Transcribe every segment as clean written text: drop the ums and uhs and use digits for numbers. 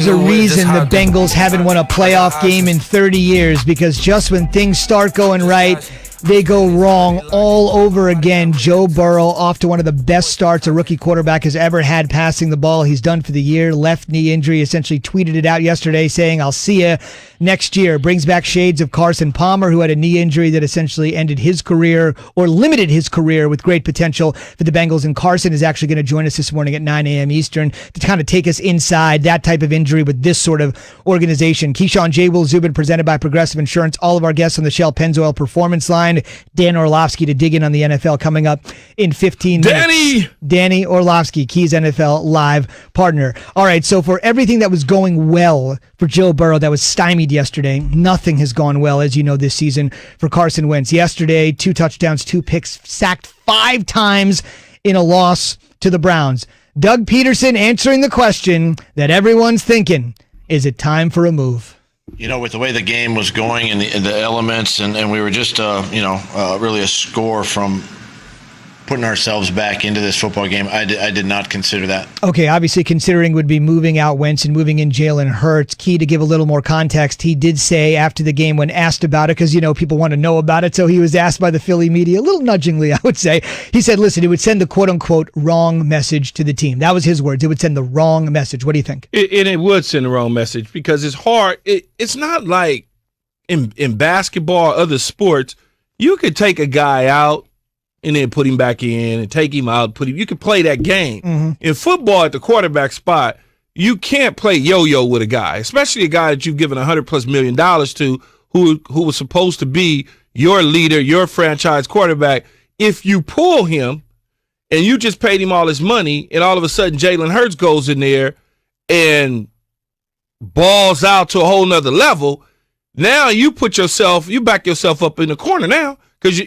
There's a reason the Bengals haven't won a playoff game in 30 years, because just when things start going right, they go wrong all over again. Joe Burrow off to one of the best starts a rookie quarterback has ever had passing the ball. He's done for the year. Left knee injury, essentially tweeted it out yesterday saying, "I'll see you next year." Brings back shades of Carson Palmer, who had a knee injury that essentially ended his career or limited his career with great potential for the Bengals. And Carson is actually going to join us this morning at 9 a.m. Eastern to kind of take us inside that type of injury with this sort of organization. Keyshawn J. Will Zubin, presented by Progressive Insurance. All of our guests on the Shell Pennzoil Performance Line. Dan Orlovsky to dig in on the NFL coming up in 15 minutes. Danny Orlovsky, Keys NFL Live partner. All right, so for everything that was going well for Joe Burrow that was stymied yesterday, nothing has gone well, as you know, this season for Carson Wentz. Yesterday, 2 touchdowns, 2 picks, sacked 5 times in a loss to the Browns. Doug Peterson answering the question that everyone's thinking, is it time for a move? You know, with the way the game was going and the elements, and we were just, really a score from putting ourselves back into this football game, I did not consider that. Okay, obviously considering would be moving out Wentz and moving in Jalen Hurts. Key, to give a little more context, he did say after the game when asked about it, because, you know, people want to know about it, so he was asked by the Philly media, a little nudgingly, I would say. He said, listen, it would send the quote-unquote wrong message to the team. That was his words. It would send the wrong message. What do you think? It would send the wrong message, because it's hard. It's not like in basketball or other sports, you could take a guy out and then put him back in and take him out, you can play that game. Mm-hmm. In football, at the quarterback spot, you can't play yo-yo with a guy, especially a guy that you've given $100+ million to, who was supposed to be your leader, your franchise quarterback. If you pull him and you just paid him all his money, and all of a sudden Jalen Hurts goes in there and balls out to a whole nother level, now you back yourself up in the corner now, because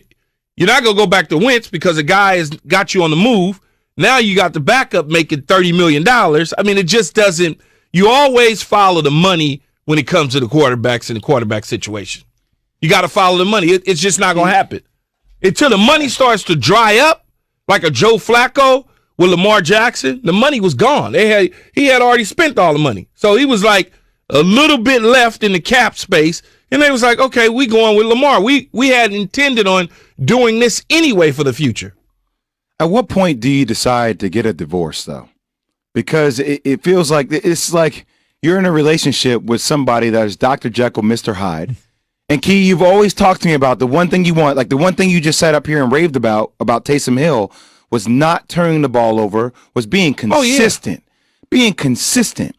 you're not going to go back to Wentz because a guy has got you on the move. Now you got the backup making $30 million. I mean, it just doesn't – you always follow the money when it comes to the quarterbacks in the quarterback situation. You got to follow the money. It's just not going to happen. Until the money starts to dry up, like a Joe Flacco with Lamar Jackson, the money was gone. He had already spent all the money. So he was like a little bit left in the cap space. And they was like, okay, we going with Lamar. We had intended on doing this anyway for the future. At what point do you decide to get a divorce, though? Because it feels like it's like you're in a relationship with somebody that is Dr. Jekyll, Mr. Hyde. And Key, you've always talked to me about the one thing you want, like the one thing you just sat up here and raved about Taysom Hill, was not turning the ball over, was being consistent. Being consistent.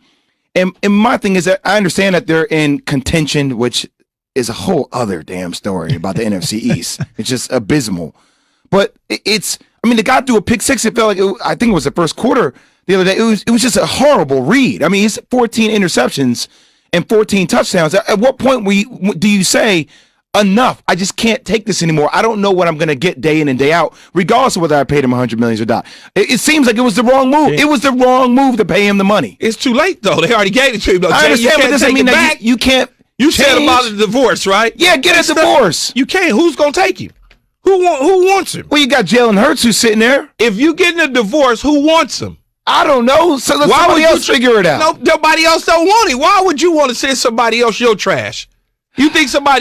And my thing is that I understand that they're in contention, which is a whole other damn story about the NFC East. It's just abysmal. But the guy threw a pick six. It felt like, I think it was the first quarter the other day. It was just a horrible read. I mean, he's 14 interceptions and 14 touchdowns. At what point do you say, enough, I just can't take this anymore. I don't know what I'm going to get day in and day out, regardless of whether I paid him $100 million or not. It seems like it was the wrong move. Yeah. It was the wrong move to pay him the money. It's too late, though. They already gave it to him. I understand, but this doesn't mean that you can't. You said about the divorce, right? Yeah, get a divorce. You can't. Who's going to take him? Who wants him? Well, you got Jalen Hurts who's sitting there. If you getting a divorce, who wants him? I don't know. So let somebody else figure it out. No, nobody else don't want him. Why would you want to send somebody else your trash? You think there's other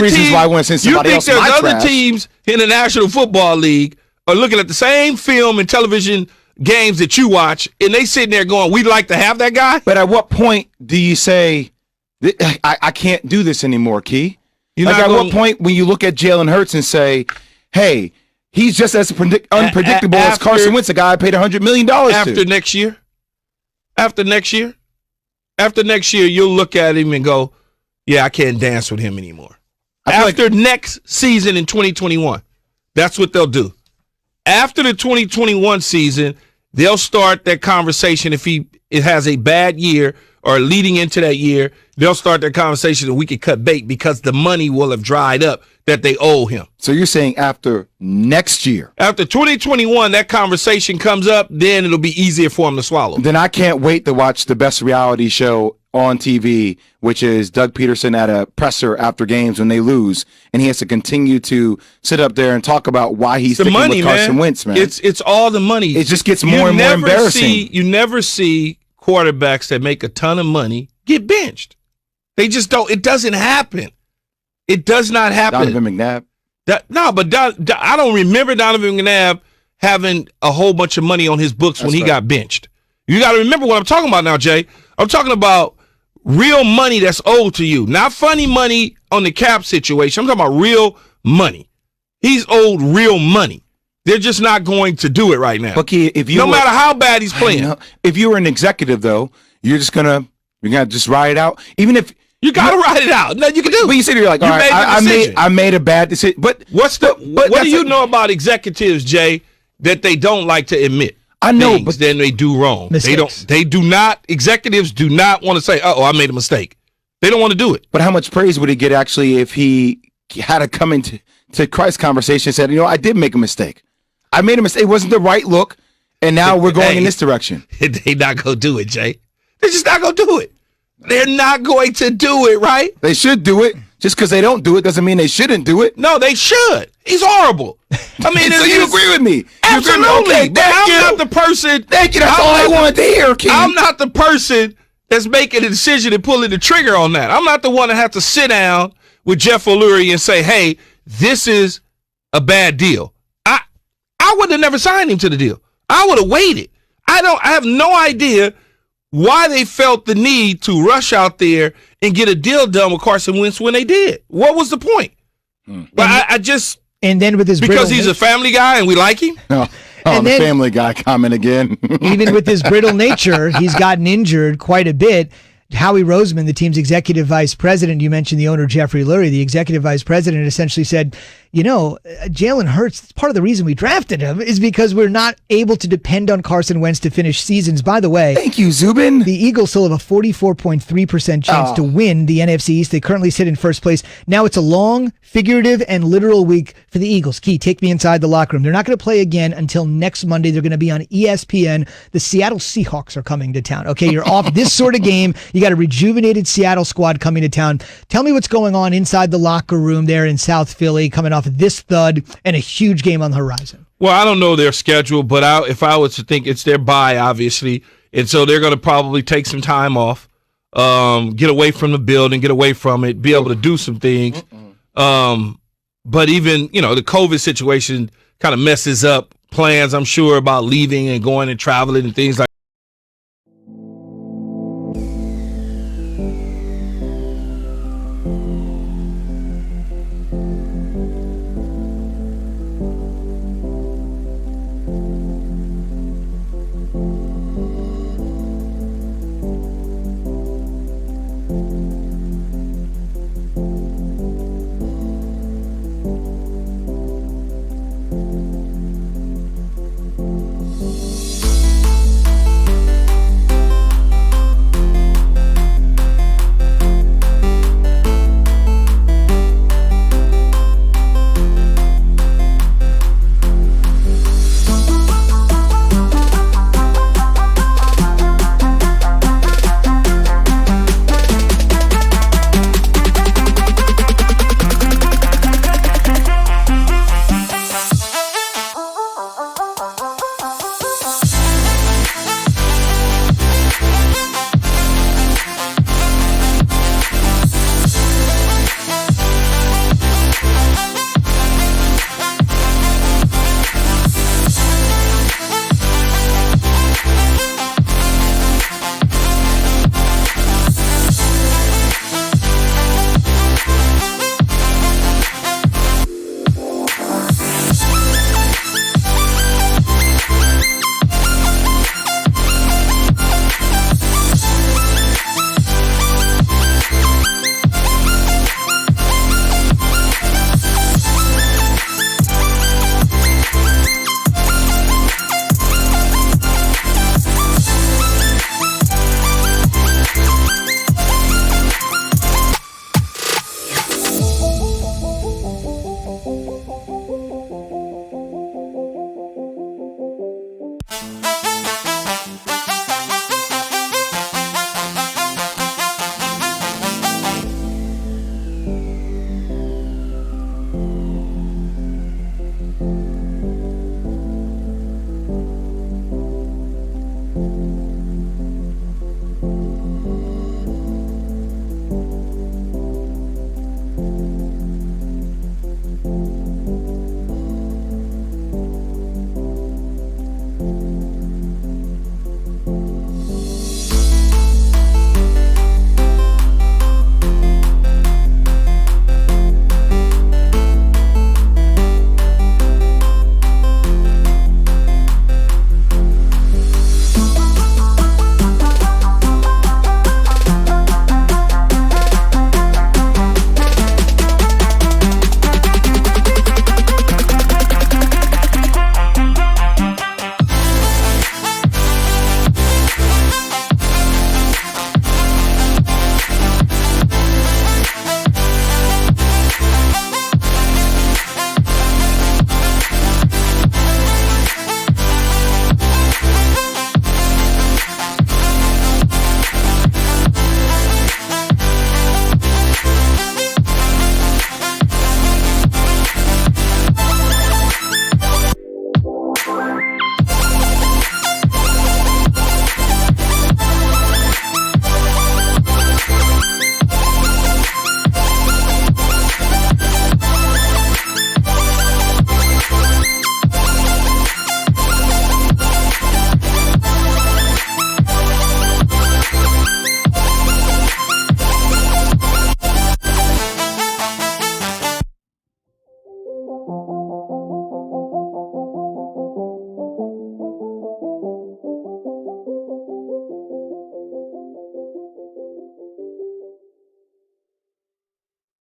teams why I want to send somebody else my trash. You think there's other teams in the National Football League are looking at the same film and television games that you watch, and they sitting there going, we'd like to have that guy? But at what point do you say, I can't do this anymore, Key? What point when you look at Jalen Hurts and say, hey, he's just as unpredictable as Carson Wentz, a guy I paid $100 million to? After next year, you'll look at him and go, yeah, I can't dance with him anymore. After next season in 2021, that's what they'll do. After the 2021 season, they'll start that conversation. If it has a bad year or leading into that year, they'll start that conversation and we can cut bait because the money will have dried up that they owe him. So you're saying after next year? After 2021, that conversation comes up, then it'll be easier for him to swallow. Then I can't wait to watch the best reality show on TV, which is Doug Peterson at a presser after games when they lose, and he has to continue to sit up there and talk about why he's sticking with Carson Wentz, man. It's all the money. It just gets more and more embarrassing. You never see quarterbacks that make a ton of money get benched. They just don't. It doesn't happen. It does not happen. Donovan McNabb. I don't remember Donovan McNabb having a whole bunch of money on his books when he got benched. You got to remember what I'm talking about now, Jay. I'm talking about real money that's owed to you, not funny money on the cap situation. I'm talking about real money. He's owed real money. They're just not going to do it right now. Bucky, if you no matter how bad he's playing. If you were an executive, though, you're gonna just ride it out. Even if you gotta ride it out, nothing you can do. But you said you're like, all right, I made a bad decision. But what do you know about executives, Jay, that they don't like to admit? I know, but then they do wrong. Mistakes. Executives do not want to say, "Oh, I made a mistake." They don't want to do it. But how much praise would he get actually if he had to come into Christ's conversation and said, I did make a mistake. I made a mistake. It wasn't the right look, and now we're going in this direction. They're not going to do it, Jay. They're just not going to do it. They're not going to do it, right? They should do it. Just because they don't do it doesn't mean they shouldn't do it. No, they should. He's horrible. I mean, so you agree with me? Absolutely. Okay, but I'm not the person. Thank you. That's all I wanted to hear, King. I'm not the person that's making a decision and pulling the trigger on that. I'm not the one that have to sit down with Jeff O'Leary and say, "Hey, this is a bad deal." I would have never signed him to the deal. I would have waited. I have no idea why they felt the need to rush out there and get a deal done with Carson Wentz when they did. What was the point? But I just and then with his because he's a family guy and we like him. The Family Guy comment again. Even with his brittle nature, he's gotten injured quite a bit. Howie Roseman, the team's executive vice president, you mentioned the owner, Jeffrey Lurie, the executive vice president, essentially said, Jalen Hurts, part of the reason we drafted him is because we're not able to depend on Carson Wentz to finish seasons. By the way, thank you, Zubin. The Eagles still have a 44.3% chance to win the NFC East. They currently sit in first place. Now it's a long, figurative, and literal week for the Eagles. Key, take me inside the locker room. They're not going to play again until next Monday. They're going to be on ESPN. The Seattle Seahawks are coming to town. Okay, you're off this sort of game. You got a rejuvenated Seattle squad coming to town. Tell me what's going on inside the locker room there in South Philly, coming off of this thud and a huge game on the horizon. Well, I don't know their schedule, but if I was to think, it's their bye, obviously, and so they're going to probably take some time off, get away from the building, get away from it, be able to do some things. But even, the COVID situation kind of messes up plans, I'm sure, about leaving and going and traveling and things like